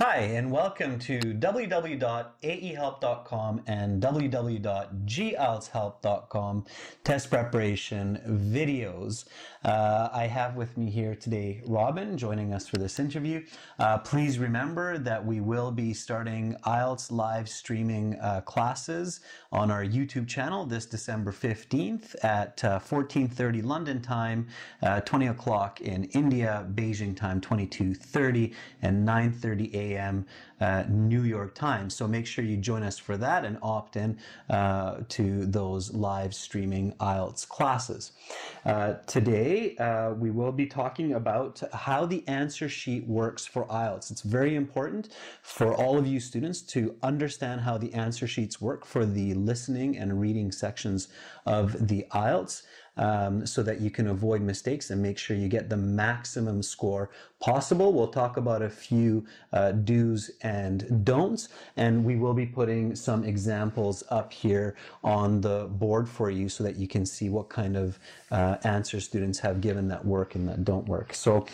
Hi, and welcome to www.aehelp.com and www.gieltshelp.com test preparation videos. I have with me here today Robin joining us for this interview. Please remember that we will be starting IELTS live streaming classes on our YouTube channel this December 15th at 14:30 London time, 20 o'clock in India, Beijing time 22:30, and 9:30 a.m. New York time. So make sure you join us for that and opt in to those live streaming IELTS classes. Today, we will be talking about how the answer sheet works for IELTS. It's very important for all of you students to understand how the answer sheets work for the listening and reading sections of the IELTS. So that you can avoid mistakes and make sure you get the maximum score possible. We'll talk about a few do's and don'ts, and we will be putting some examples up here on the board for you so that you can see what kind of answers students have given that work and that don't work. So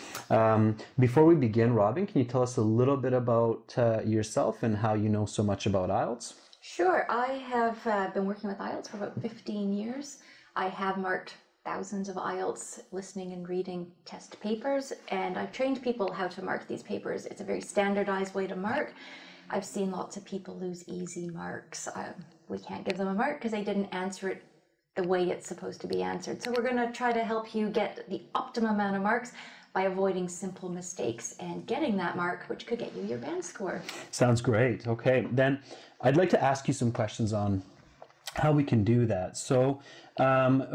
before we begin, Robin, can you tell us a little bit about yourself and how you know so much about IELTS? Sure. I have been working with IELTS for about 15 years. I have marked thousands of IELTS listening and reading test papers, and I've trained people how to mark these papers. It's a very standardized way to mark. I've seen lots of people lose easy marks. We can't give them a mark because they didn't answer it the way it's supposed to be answered. So we're going to try to help you get the optimum amount of marks by avoiding simple mistakes and getting that mark, which could get you your band score. Sounds great. Okay, then I'd like to ask you some questions on how we can do that. So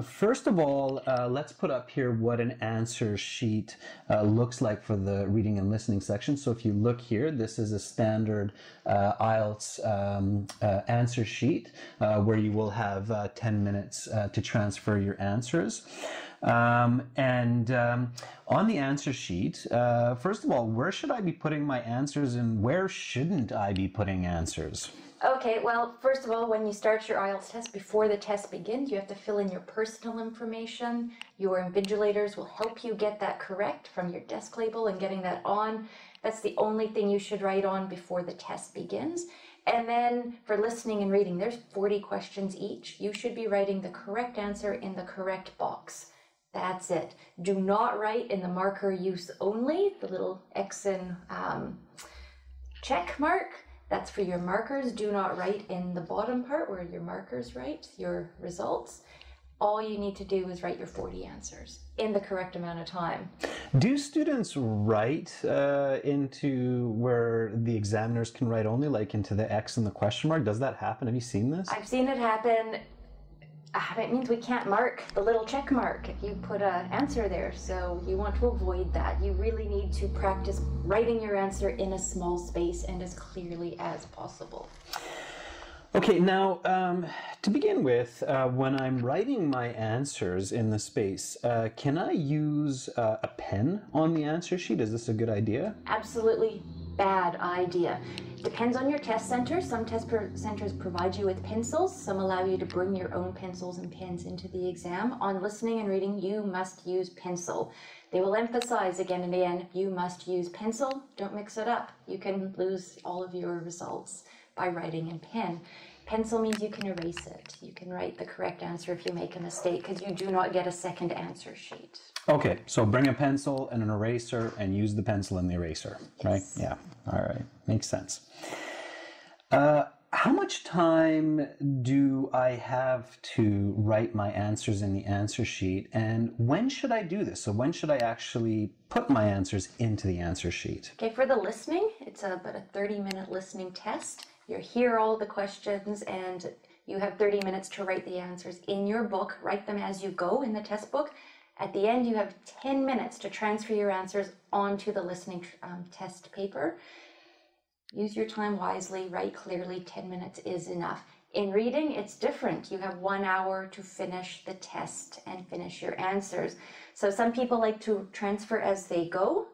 first of all, let's put up here what an answer sheet looks like for the reading and listening section. So if you look here, this is a standard IELTS answer sheet where you will have 10 minutes to transfer your answers. On the answer sheet, first of all, where should I be putting my answers and where shouldn't I be putting answers? Okay, well, first of all, when you start your IELTS test, before the test begins, you have to fill in your personal information. Your invigilators will help you get that correct from your desk label and getting that on. That's the only thing you should write on before the test begins. And then for listening and reading, there's 40 questions each. You should be writing the correct answer in the correct box. That's it. Do not write in the marker use only, the little X and check mark. That's for your markers. Do not write in the bottom part where your markers write your results. All you need to do is write your 40 answers in the correct amount of time. Do students write into where the examiners can write only, like into the X and the question mark? Does that happen? Have you seen this? I've seen it happen. It means we can't mark the little check mark if you put an answer there, so you want to avoid that. You really need to practice writing your answer in a small space and as clearly as possible. Okay, now to begin with, when I'm writing my answers in the space, can I use a pen on the answer sheet? Is this a good idea? Absolutely bad idea. Depends on your test center. Some test centers provide you with pencils. Some allow you to bring your own pencils and pens into the exam. On listening and reading, you must use pencil. They will emphasize again and again, you must use pencil. Don't mix it up. You can lose all of your results by writing in pen. Pencil means you can erase it. You can write the correct answer if you make a mistake because you do not get a second answer sheet. Okay, so bring a pencil and an eraser and use the pencil and the eraser, right? Yes. Yeah, all right, makes sense. How much time do I have to write my answers in the answer sheet, and when should I do this? So when should I actually put my answers into the answer sheet? Okay, for the listening, it's about a 30-minute listening test. You hear all the questions and you have 30 minutes to write the answers in your book. Write them as you go in the test book. At the end, you have 10 minutes to transfer your answers onto the listening test paper. Use your time wisely, write clearly. 10 minutes is enough. In reading, it's different. You have 1 hour to finish the test and finish your answers. So some people like to transfer as they go,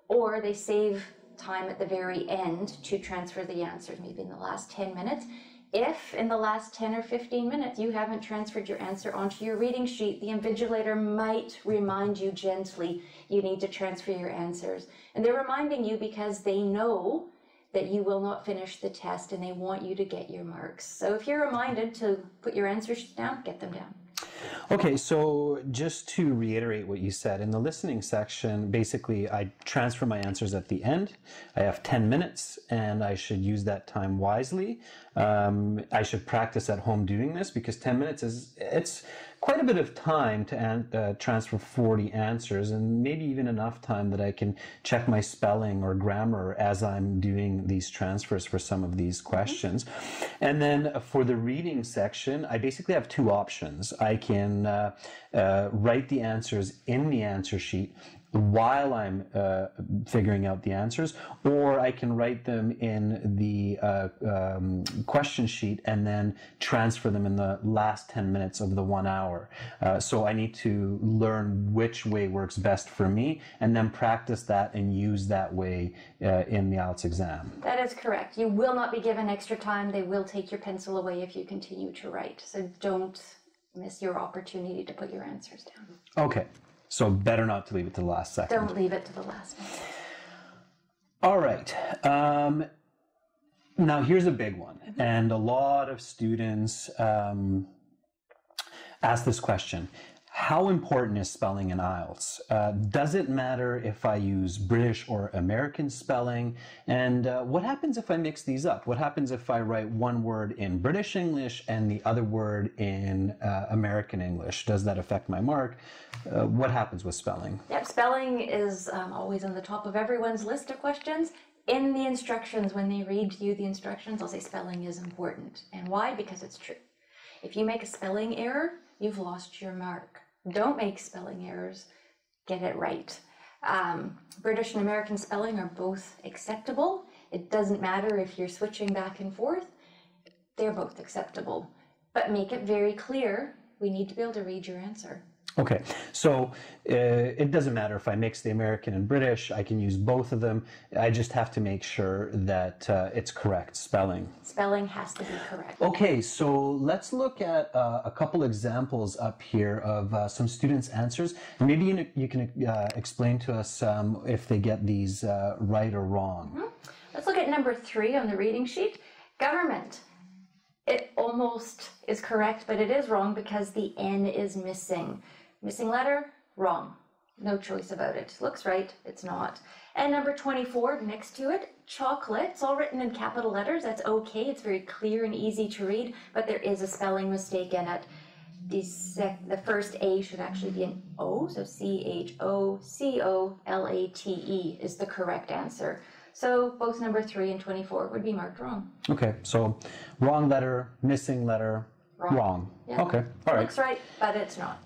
or they save time at the very end to transfer the answers, maybe in the last 10 minutes. If in the last 10 or 15 minutes you haven't transferred your answer onto your reading sheet, the invigilator might remind you gently you need to transfer your answers. And they're reminding you because they know that you will not finish the test and they want you to get your marks. So if you're reminded to put your answers down, get them down. Okay, so just to reiterate what you said, in the listening section, basically I transfer my answers at the end. I have 10 minutes and I should use that time wisely. I should practice at home doing this because 10 minutes it's quite a bit of time to transfer 40 answers, and maybe even enough time that I can check my spelling or grammar as I'm doing these transfers for some of these questions. And then for the reading section, I basically have two options. I can write the answers in the answer sheet while I'm figuring out the answers, or I can write them in the question sheet and then transfer them in the last 10 minutes of the 1 hour. So I need to learn which way works best for me and then practice that and use that way in the IELTS exam. That is correct. You will not be given extra time. They will take your pencil away if you continue to write. So don't miss your opportunity to put your answers down. Okay. So better not to leave it to the last second. Don't leave it to the last minute. All right. Now here's a big one. And a lot of students ask this question. How important is spelling in IELTS? Does it matter if I use British or American spelling? And what happens if I mix these up? What happens if I write one word in British English and the other word in American English? Does that affect my mark? What happens with spelling? Yep, spelling is always on the top of everyone's list of questions. In the instructions, when they read you the instructions, I'll say spelling is important. And why? Because it's true. If you make a spelling error, you've lost your mark. Don't make spelling errors. Get it right. British and American spelling are both acceptable. It doesn't matter if you're switching back and forth. They're both acceptable. But make it very clear, we need to be able to read your answer. Okay, so it doesn't matter if I mix the American and British. I can use both of them. I just have to make sure that it's correct spelling. Spelling has to be correct. Okay, so let's look at a couple examples up here of some students' answers. Maybe you can explain to us if they get these right or wrong. Let's look at number 3 on the reading sheet. Government. It almost is correct, but it is wrong because the N is missing. Missing letter, wrong. No choice about it. Looks right, it's not. And number 24, next to it, chocolate. It's all written in capital letters. That's okay. It's very clear and easy to read, but there is a spelling mistake in it. The first A should actually be an O, so CHOCOLATE is the correct answer. So both number 3 and 24 would be marked wrong. Okay, so wrong letter, missing letter, wrong. Yeah. Okay, all right. Looks right, but it's not.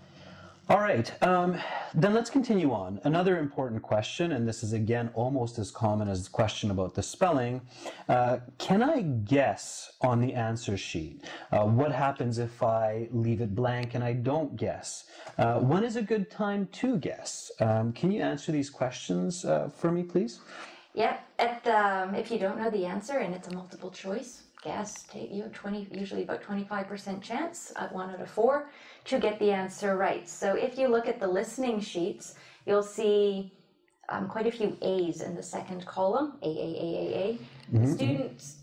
All right, then let's continue on. Another important question, and this is again almost as common as the question about the spelling. Can I guess on the answer sheet? What happens if I leave it blank and I don't guess? When is a good time to guess? Can you answer these questions for me, please? Yep. If you don't know the answer and it's a multiple choice, guess. Usually about 25% chance at 1 out of 4 to get the answer right. So if you look at the listening sheets, you'll see quite a few A's in the second column. A. The students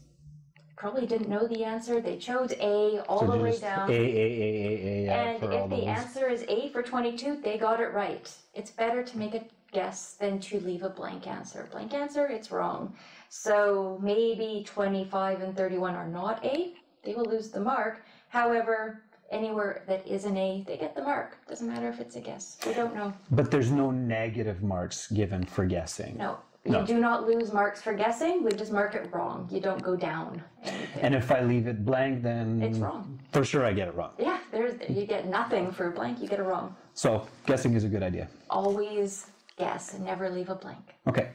probably didn't know the answer. They chose A all the way down. A. And if the answer is A for 22, they got it right. It's better to make a guess than to leave a blank answer. Blank answer, it's wrong. So maybe 25 and 31 are not A. They will lose the mark. However, anywhere that is an A, they get the mark. Doesn't matter if it's a guess. We don't know. But there's no negative marks given for guessing. No. You do not lose marks for guessing. We just mark it wrong. You don't go down anything. And if I leave it blank, then it's wrong. For sure I get it wrong. Yeah, you get nothing for blank. You get it wrong. So guessing is a good idea. Always guess and never leave a blank. Okay,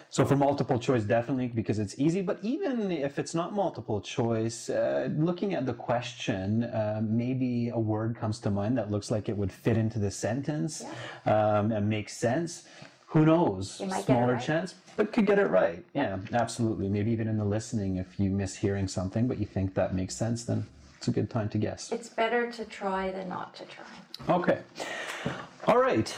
so for multiple choice, definitely, because it's easy, but even if it's not multiple choice, looking at the question, maybe a word comes to mind that looks like it would fit into the sentence and make sense. Who knows? You might Smaller get it right. chance, but could get it right. Yeah, absolutely. Maybe even in the listening, if you miss hearing something, but you think that makes sense, then it's a good time to guess. It's better to try than not to try. Okay. All right.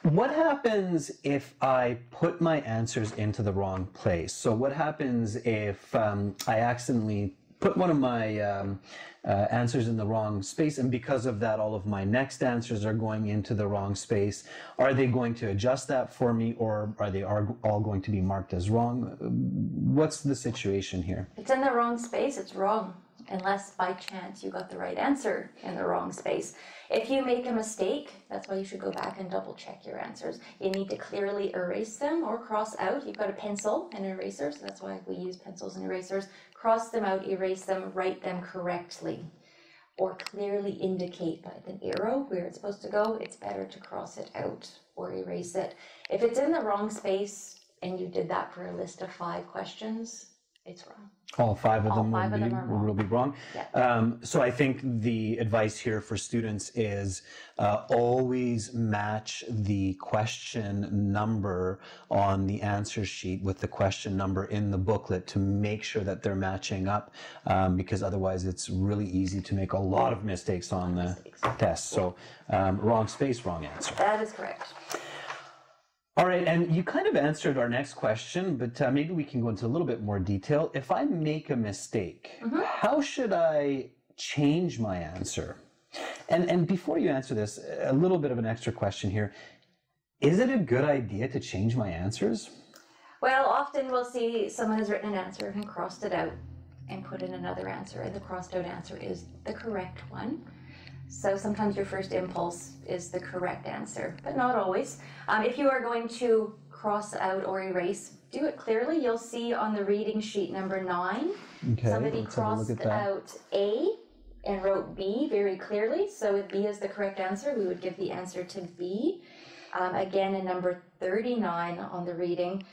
What happens if I put my answers into the wrong place? So what happens if I accidentally put one of my answers in the wrong space, and because of that, all of my next answers are going into the wrong space? Are they going to adjust that for me, or are they all going to be marked as wrong? What's the situation here? If it's in the wrong space, it's wrong, unless by chance you got the right answer in the wrong space. If you make a mistake, that's why you should go back and double check your answers. You need to clearly erase them or cross out. You've got a pencil and an eraser, so that's why we use pencils and erasers. Cross them out, erase them, write them correctly, or clearly indicate by an arrow where it's supposed to go. It's better to cross it out or erase it. If it's in the wrong space and you did that for a list of 5 questions, it's wrong. All 5 of them will be wrong. Yeah. So I think the advice here for students is always match the question number on the answer sheet with the question number in the booklet to make sure that they're matching up, because otherwise it's really easy to make a lot of mistakes on the test. So wrong space, wrong answer. That is correct. All right, and you kind of answered our next question, but maybe we can go into a little bit more detail. If I make a mistake, how should I change my answer? And before you answer this, a little bit of an extra question here. Is it a good idea to change my answers? Well, often we'll see someone has written an answer and crossed it out and put in another answer, and the crossed out answer is the correct one. So sometimes your first impulse is the correct answer, but not always. If you are going to cross out or erase, do it clearly. You'll see on the reading sheet number 9, somebody crossed out A and wrote B very clearly. So if B is the correct answer, we would give the answer to B. Again, in number 39 on the reading,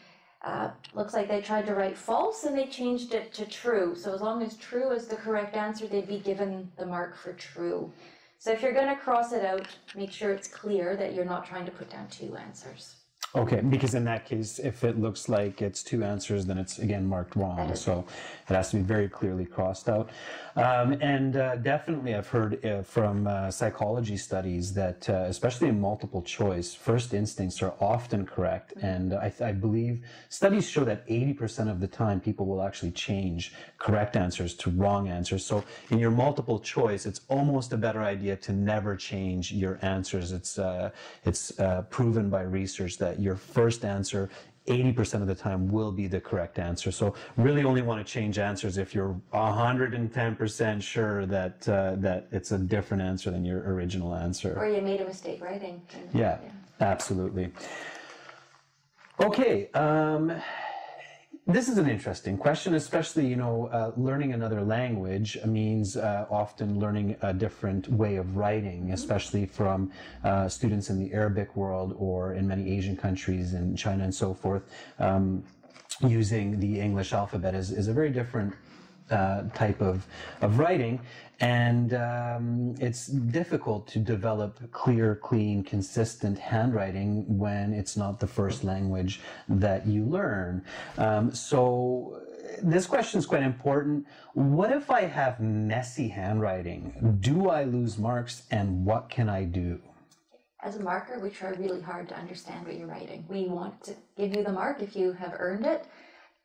looks like they tried to write false and they changed it to true. So as long as true is the correct answer, they'd be given the mark for true. So if you're going to cross it out, make sure it's clear that you're not trying to put down 2 answers. Okay, because in that case, if it looks like it's 2 answers, then it's again marked wrong. So it has to be very clearly crossed out. And definitely I've heard from psychology studies that, especially in multiple choice, first instincts are often correct. And I believe studies show that 80% of the time people will actually change correct answers to wrong answers. So in your multiple choice, it's almost a better idea to never change your answers. It's proven by research that your first answer 80% of the time will be the correct answer. So really only want to change answers if you're 110% sure that that it's a different answer than your original answer. Or you made a mistake writing. Yeah, absolutely. Okay, this is an interesting question, especially, learning another language means often learning a different way of writing, especially from students in the Arabic world or in many Asian countries, in China and so forth. Using the English alphabet is a very different type of writing, and it's difficult to develop clear, clean, consistent handwriting when it's not the first language that you learn. So this question is quite important. What if I have messy handwriting? Do I lose marks, and what can I do? As a marker, we try really hard to understand what you're writing. We want to give you the mark if you have earned it.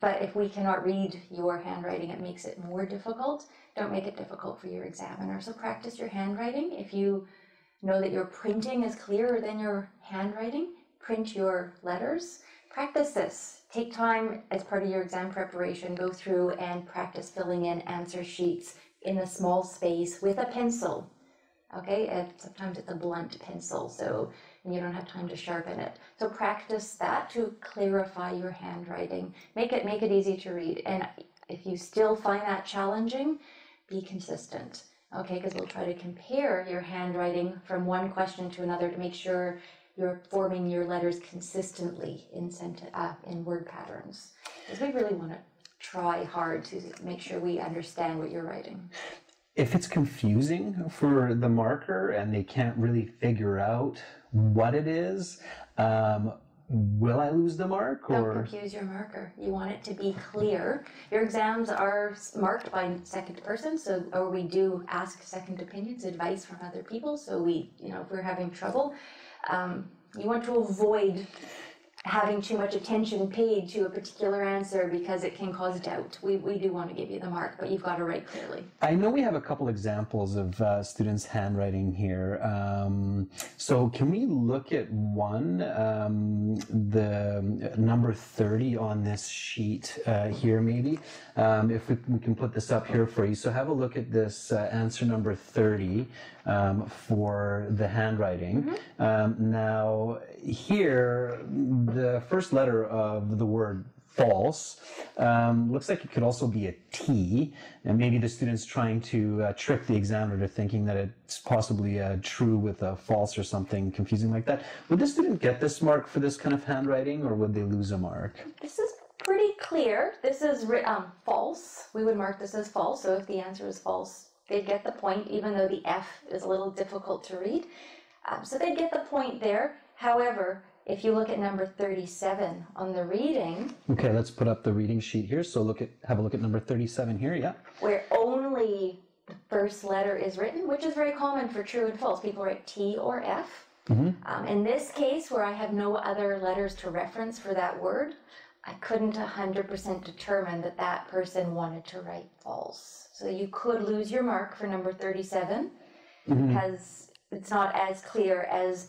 But if we cannot read your handwriting, it makes it more difficult. Don't make it difficult for your examiner. So practice your handwriting. If you know that your printing is clearer than your handwriting, print your letters. Practice this. Take time as part of your exam preparation, go through and practice filling in answer sheets in a small space with a pencil. Okay, sometimes it's a blunt pencil, so you don't have time to sharpen it. So practice that to clarify your handwriting. Make it easy to read. And if you still find that challenging, be consistent. Okay, because we'll try to compare your handwriting from one question to another to make sure you're forming your letters consistently in word patterns. Because we really want to try hard to make sure we understand what you're writing. If it's confusing for the marker and they can't really figure out what it is, will I lose the mark? Don't confuse your marker. You want it to be clear. Your exams are marked by second person, or we do ask second opinions, advice from other people. So if we're having trouble, You want to avoid having too much attention paid to a particular answer because it can cause doubt. We do want to give you the mark, but you've got to write clearly. I know we have a couple examples of students' handwriting here. So can we look at one, the number 30 on this sheet here maybe? If we can put this up here for you. So have a look at this answer number 30 for the handwriting. Now here, the first letter of the word false looks like it could also be a T, and maybe the student's trying to trick the examiner to thinking that it's possibly true with a false or something confusing like that. Would the student get this mark for this kind of handwriting, or would they lose a mark? This is pretty clear. This is false. We would mark this as false, so if the answer is false, they'd get the point, even though the F is a little difficult to read. So they'd get the point there. However, if you look at number 37 on the reading. Okay, let's put up the reading sheet here. So have a look at number 37 here, yeah. Where only the first letter is written, which is very common for true and false. People write T or F. In this case, where I have no other letters to reference for that word, I couldn't 100% determine that that person wanted to write false. So you could lose your mark for number 37 because it's not as clear as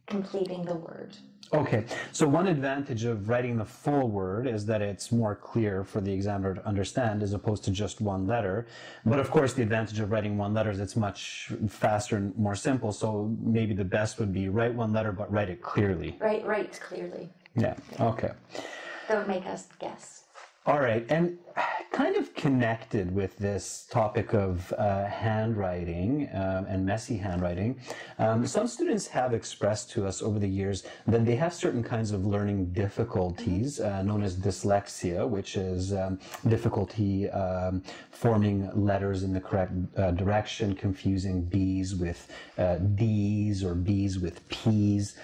completing the word. Okay, so one advantage of writing the full word is that it's more clear for the examiner to understand as opposed to just one letter. But of course, the advantage of writing one letter is it's much faster and more simple. So maybe the best would be write one letter, but write it clearly. Write clearly. Yeah, okay. Don't make us guess. All right, and kind of connected with this topic of handwriting and messy handwriting, some students have expressed to us over the years that they have certain kinds of learning difficulties known as dyslexia, which is difficulty forming letters in the correct direction, confusing B's with D's or B's with P's.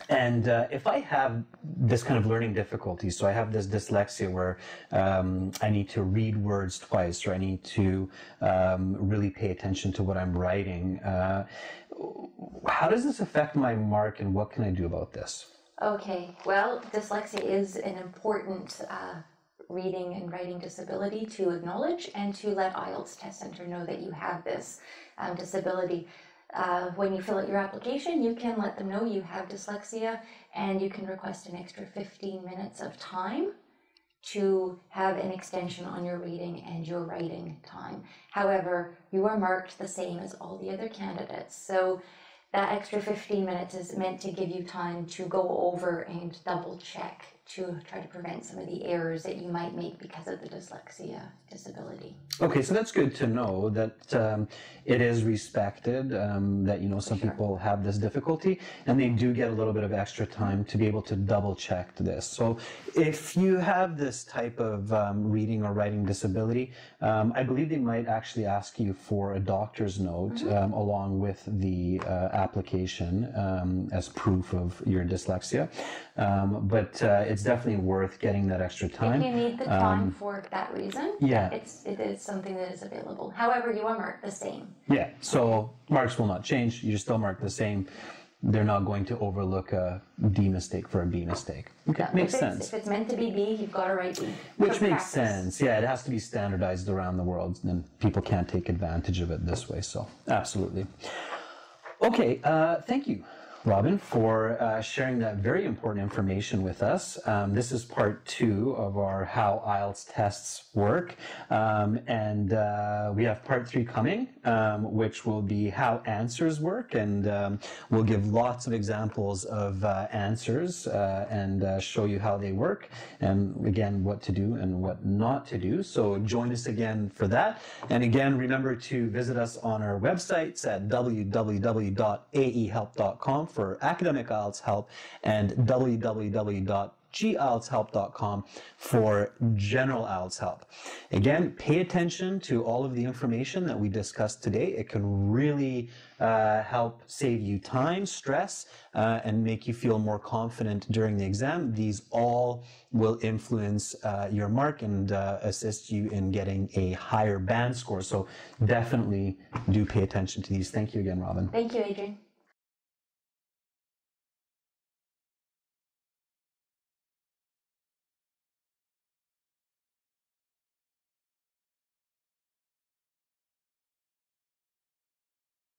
And if I have this kind of learning difficulty, so I have this dyslexia where I need to read words twice, or I need to really pay attention to what I'm writing, how does this affect my mark, and what can I do about this? Okay, well, dyslexia is an important reading and writing disability to acknowledge and to let IELTS Test Center know that you have this disability. When you fill out your application, you can let them know you have dyslexia, and you can request an extra 15 minutes of time to have an extension on your reading and your writing time. However, you are marked the same as all the other candidates. So that extra 15 minutes is meant to give you time to go over and double check to try to prevent some of the errors that you might make because of the dyslexia disability. Okay, so that's good to know that it is respected, that, you know, some people have this difficulty, and they do get a little bit of extra time to be able to double check this. So if you have this type of reading or writing disability, I believe they might actually ask you for a doctor's note along with the application as proof of your dyslexia. But it's definitely worth getting that extra time. If you need the time for that reason, it is something that is available. However, you are marked the same. Yeah, so marks will not change. You're still marked the same. They're not going to overlook a D mistake for a B mistake. Okay, makes sense. If it's meant to be B, you've got to write B. Which makes sense. Yeah, it has to be standardized around the world, and people can't take advantage of it this way. So, absolutely. Okay, thank you, Robin, for sharing that very important information with us. This is part 2 of our How IELTS Tests Work. And we have part 3 coming, which will be How Answers Work. And we'll give lots of examples of answers and show you how they work. And again, what to do and what not to do. So join us again for that. And again, remember to visit us on our websites at www.aehelp.com for academic IELTS help and www.gieltshelp.com for general IELTS help. Again, pay attention to all of the information that we discussed today. It can really help save you time, stress, and make you feel more confident during the exam. These all will influence your mark and assist you in getting a higher band score. So definitely do pay attention to these. Thank you again, Robin. Thank you, Adrian.